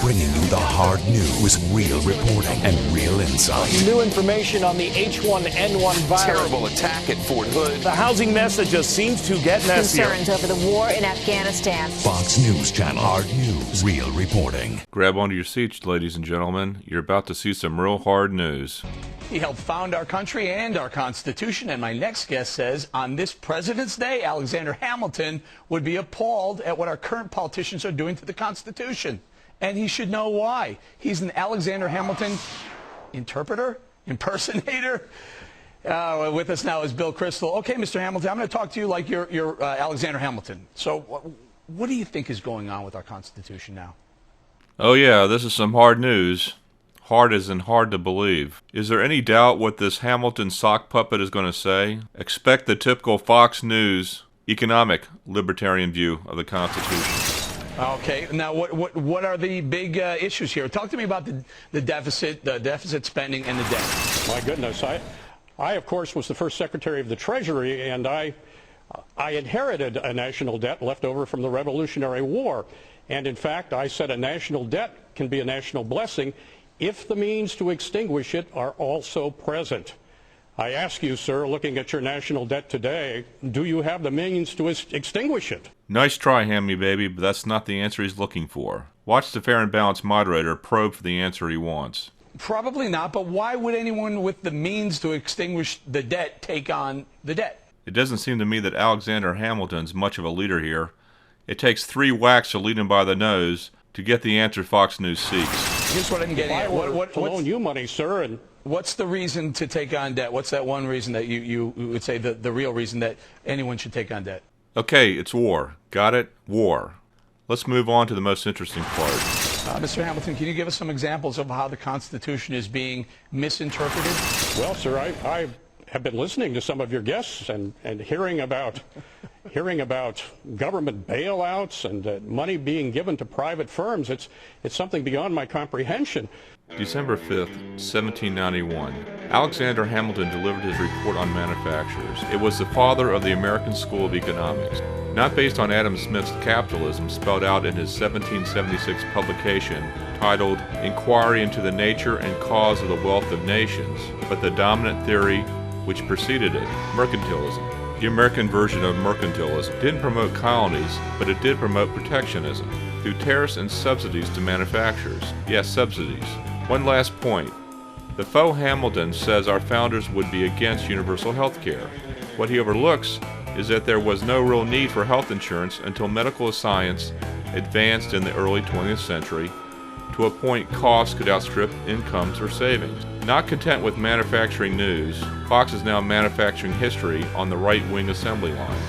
bringing you the hard news, real reporting, and real insight. New information on the H1N1 virus. Terrible attack at Fort Hood. The housing mess that just seems to get messier. Concerns over the war in Afghanistan. Fox News Channel, hard news, real reporting. Grab onto your seats, ladies and gentlemen. You're about to see some real hard news. He helped found our country and our Constitution, and my next guest says on this President's Day, Alexander Hamilton would be appalled at what our current politicians are doing to the Constitution. And he should know why. He's an Alexander Hamilton interpreter, impersonator. With us now is Bill Kristol. Okay, Mr. Hamilton, I'm going to talk to you like you're Alexander Hamilton. So what do you think is going on with our Constitution now? Oh yeah, this is some hard news. Hard as in hard to believe. Is there any doubt what this Hamilton sock puppet is going to say? Expect the typical Fox News economic libertarian view of the Constitution. Okay, now what are the big issues here? Talk to me about the deficit spending, and the debt. My goodness, I of course was the first Secretary of the Treasury, and I inherited a national debt left over from the Revolutionary War. And in fact, I said a national debt can be a national blessing if the means to extinguish it are also present. I ask you, sir, looking at your national debt today, do you have the means to extinguish it? Nice try, Hammy baby, but that's not the answer he's looking for. Watch the Fair and Balanced moderator probe for the answer he wants. Probably not, but why would anyone with the means to extinguish the debt take on the debt? It doesn't seem to me that Alexander Hamilton's much of a leader here. It takes 3 whacks to lead him by the nose to get the answer Fox News seeks. Here's what I'm getting at. To loan you money, sir, and what's the reason to take on debt? What's that one reason that you would say the real reason that anyone should take on debt? Okay, it's war. Got it? War. Let's move on to the most interesting part. Mr. Hamilton, can you give us some examples of how the Constitution is being misinterpreted? Well, sir, I have been listening to some of your guests and hearing about government bailouts and money being given to private firms. It's something beyond my comprehension. December 5th, 1791. Alexander Hamilton delivered his report on manufactures. It was the father of the American School of Economics. Not based on Adam Smith's capitalism spelled out in his 1776 publication titled Inquiry into the Nature and Cause of the Wealth of Nations, but the dominant theory which preceded it, mercantilism. The American version of mercantilism didn't promote colonies, but it did promote protectionism through tariffs and subsidies to manufacturers. Yes, subsidies. One last point. The faux Hamilton says our founders would be against universal health care. What he overlooks is that there was no real need for health insurance until medical science advanced in the early 20th century to a point costs could outstrip incomes or savings. Not content with manufacturing news, Fox is now manufacturing history on the right-wing assembly line.